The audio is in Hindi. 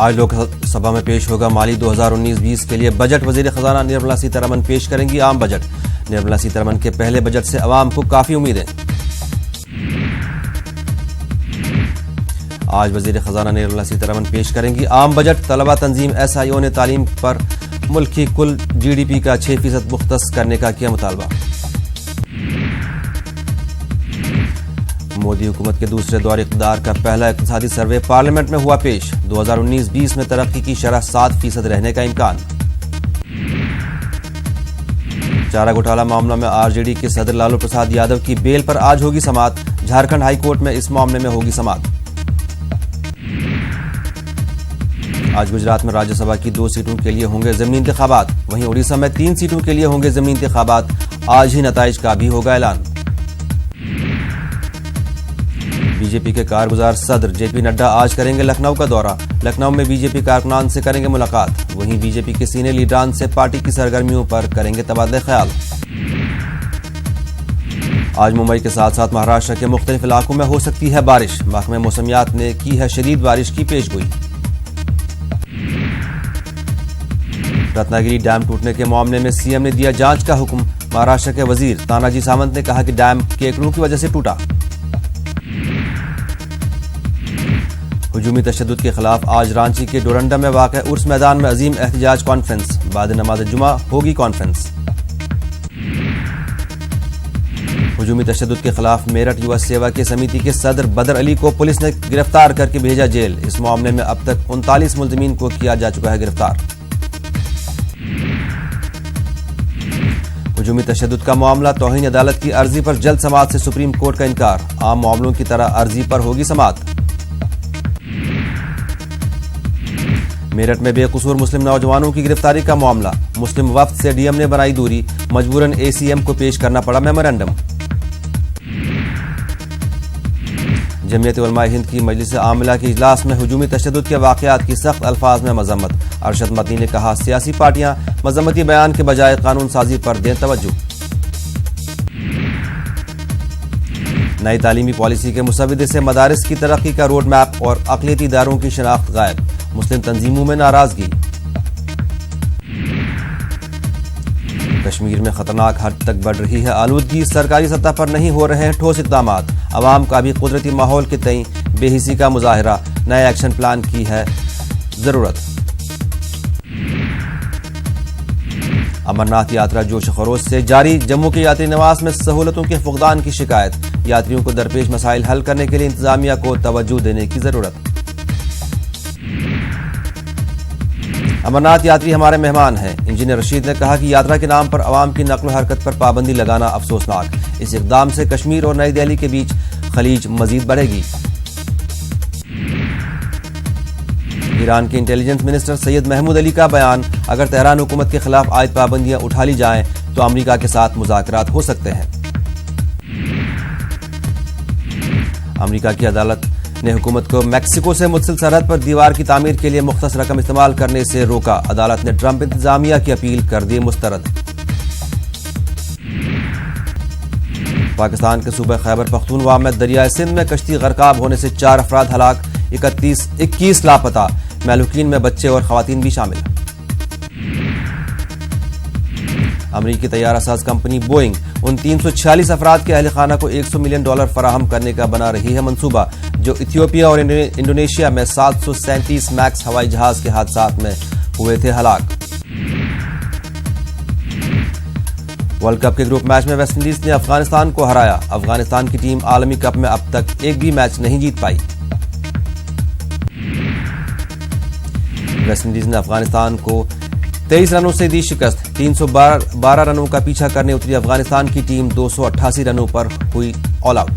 आज लोकसभा में पेश होगा माली 2019-20 के लिए बजट। वजीर खजाना निर्मला सीतारमण पेश करेंगी आम बजट। निर्मला सीतारमण के पहले बजट से अवाम को काफी उम्मीदें। आज वजीर खजाना निर्मला सीतारमण पेश करेंगी आम बजट। तलबा तंजीम SIO ने तालीम पर मुल्क की कुल GDP का 6% मुख्तस करने का किया मुतालबा। मोदी हुकूमत के दूसरे दौर इक़्तिदार का पहला इक़्तिसादी सर्वे पार्लियामेंट में हुआ पेश। 2019-20 में तरक्की की शरह 7% रहने का इम्कान। चारा घोटाला मामला में RJD के सदर लालू प्रसाद यादव की बेल पर आज होगी समाअत। झारखंड हाई कोर्ट में इस मामले में होगी समाअत। आज गुजरात में राज्यसभा की 2 सीटों के लिए होंगे ज़मीनी इंतखाबात। वहीं उड़ीसा में 3 सीटों के लिए होंगे ज़मीनी इंतखाबात। आज ही नताइज का भी होगा ऐलान। बीजेपी के कारगुजार सदर JP नड्डा आज करेंगे लखनऊ का दौरा। लखनऊ में बीजेपी कारकुनान से करेंगे मुलाकात। वहीं बीजेपी के सीनियर लीडरान से पार्टी की सरगर्मियों पर करेंगे तबादले ख्याल। आज मुंबई के साथ साथ महाराष्ट्र के मुख्तलिफ इलाकों में हो सकती है बारिश। महकमे मौसमियात ने की है शदीद बारिश की पेशगोई। रत्नागिरी डैम टूटने के मामले में CM ने दिया जांच का हुक्म। महाराष्ट्र के वजीर तानाजी सावंत ने कहा कि डैम केकड़ों की वजह से टूटा। हुजूमी तशद्दुद के खिलाफ आज रांची के डोरंडा में वाक़ उर्स मैदान में अजीम एहतजाज कॉन्फ्रेंस। बाद नमाज जुमा होगी कॉन्फ्रेंस। हुजूमी तशद्दुद के खिलाफ मेरठ युवा सेवा के समिति के सदर बदर अली को पुलिस ने गिरफ्तार करके भेजा जेल। इस मामले में अब तक 39 मुल्ज़िमीन को किया जा चुका है गिरफ्तार। हुजूमी तशद्दुद का मामला तौहीन अदालत की अर्जी पर जल्द समाअत से सुप्रीम कोर्ट का इनकार। आम मामलों की तरह अर्जी पर होगी समाअत। मेरठ में बेकसूर मुस्लिम नौजवानों की गिरफ्तारी का मामला। मुस्लिम वफ्द से DM ने बनाई दूरी। मजबूरन ACM को पेश करना पड़ा मेमोरेंडम। जमीयत उलमा हिंद की मजलिस आमिला के इजलास में हुजूमी तशद्दुद के वाक़यात की सख्त अल्फाज में मजम्मत। अरशद मदनी ने कहा सियासी पार्टियां मजम्मती बयान के बजाय कानून साजी पर दें तवज्जो। नई तालीमी पॉलिसी के मुसव्विदे से मदारिस की तरक्की का रोड मैप और अक़लियती इदारों की शनाख्त गायब। मुस्लिम तंजीमों में नाराजगी। कश्मीर में खतरनाक हद तक बढ़ रही है आलूदगी। सरकारी सतह पर नहीं हो रहे हैं ठोस इक़दामात। अवाम का भी कुदरती माहौल के तई बेहिसी का मुजाहिरा। नए एक्शन प्लान की है जरूरत। अमरनाथ यात्रा जोश खरोश से जारी। जम्मू के यात्री निवास में सहूलतों के फुकदान की शिकायत। यात्रियों को दरपेश मसाइल हल करने के लिए इंतजामिया को तवज्जो देने की जरूरत। अमरनाथ यात्री हमारे मेहमान हैं। इंजीनियर रशीद ने कहा कि यात्रा के नाम पर अवाम की नकल हरकत पर पाबंदी लगाना अफसोसनाक। इस इकदाम से कश्मीर और नई दिल्ली के बीच खलीज मजीद बढ़ेगी। ईरान के इंटेलिजेंस मिनिस्टर सैयद महमूद अली का बयान। अगर तेहरान हुकूमत के खिलाफ आयद पाबंदियां उठा ली जाएं तो अमरीका के साथ मुज़ाकरात हो सकते हैं। अमरीका की अदालत ने हुकूमत को मैक्सिको से मुत्सिल सरहद पर दीवार की तामीर के लिए मुख्तस रकम इस्तेमाल करने से रोका। अदालत ने ट्रंप इंतजामिया की अपील कर दी मुस्तरद। पाकिस्तान के सूबे खैबर पख्तूनख्वा में दरियाए सिंध में कश्ती गरकाब होने से 4 अफराद हलाक। 21 लापता। महलूकीन में बच्चे और खवातीन भी शामिल। अमरीकी तैयारा साज कंपनी बोइंग उन 346 अफराद के अहल खाना को $100 मिलियन फराहम करने का बना रही है मंसूबा, जो इथियोपिया और इंडोनेशिया में 737 मैक्स हवाई जहाज के हादसात में हुए थे हलाक। वर्ल्ड कप के ग्रुप मैच में वेस्टइंडीज ने अफगानिस्तान को हराया। अफगानिस्तान की टीम आलमी कप में अब तक एक भी मैच नहीं जीत पाई। वेस्टइंडीज ने अफगानिस्तान को 23 रनों से दी शिकस्त। 312 रनों का पीछा करने उतरी अफगानिस्तान की टीम 288 रनों पर हुई ऑल आउट।